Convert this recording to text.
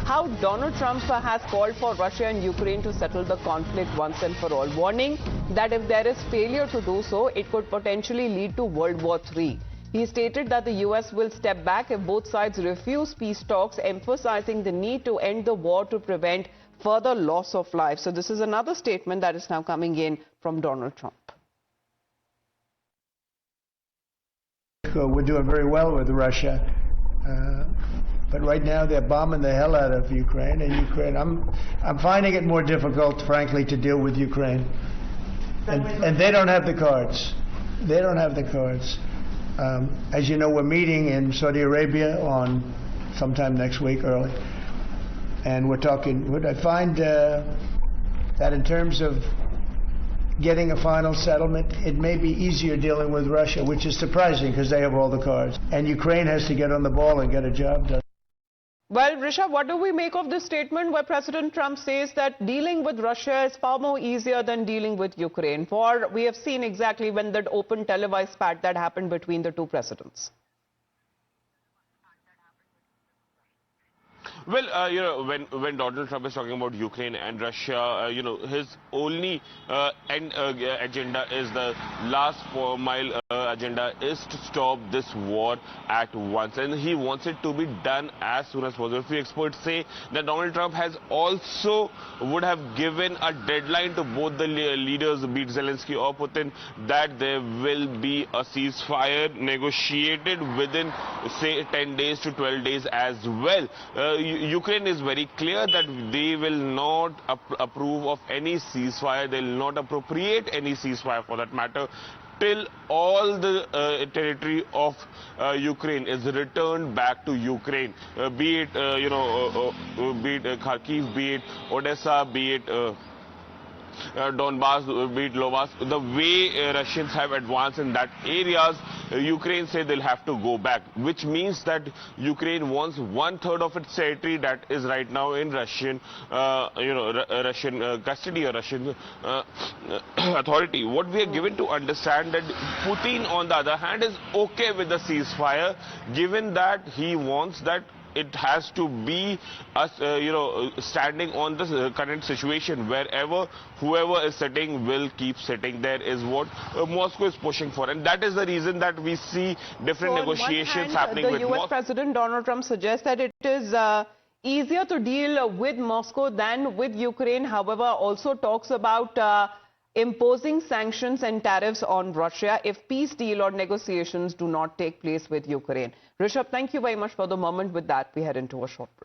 how Donald Trump has called for Russia and Ukraine to settle the conflict once and for all, warning that if there is failure to do so, it could potentially lead to World War III. He stated that the US will step back if both sides refuse peace talks, emphasizing the need to end the war to prevent further loss of life. So this is another statement that is now coming in from Donald Trump. We're doing very well with Russia, but right now they're bombing the hell out of Ukraine. And I'm finding it more difficult, frankly, to deal with Ukraine. And they don't have the cards. They don't have the cards. As you know, we're meeting in Saudi Arabia on sometime next week, early, and we're talking. I find that in terms of getting a final settlement, it may be easier dealing with Russia, which is surprising because they have all the cards. And Ukraine has to get on the ball and get a job done. Well, Rishabh, what do we make of this statement where President Trump says that dealing with Russia is far more easier than dealing with Ukraine? For we have seen exactly when that open televised spat that happened between the two presidents. Well, when Donald Trump is talking about Ukraine and Russia, his only end agenda is the last 4 mile agenda is to stop this war at once, and he wants it to be done as soon as possible. A few experts say that Donald Trump has also would have given a deadline to both the leaders, be it Zelensky or Putin, that there will be a ceasefire negotiated within, say, 10 days to 12 days as well. Ukraine is very clear that they will not approve of any ceasefire. They will not appropriate any ceasefire for that matter till all the territory of Ukraine is returned back to Ukraine, be it be it Kharkiv, be it Odessa, be it Donbass, be it Luhansk. The way Russians have advanced in that areas, Ukraine say they'll have to go back, which means that Ukraine wants 1/3 of its territory that is right now in Russian, Russian custody or Russian authority. What we are given to understand that Putin, on the other hand, is okay with the ceasefire, given that he wants that it has to be us, standing on the current situation. Wherever whoever is sitting will keep sitting. There is what Moscow is pushing for, and that is the reason that we see different negotiations happening with the US President Donald Trump suggests that it is easier to deal with Moscow than with Ukraine. However, also talks about imposing sanctions and tariffs on Russia if peace deal or negotiations do not take place with Ukraine. Rishabh, thank you very much for the moment. With that, we head into a short break.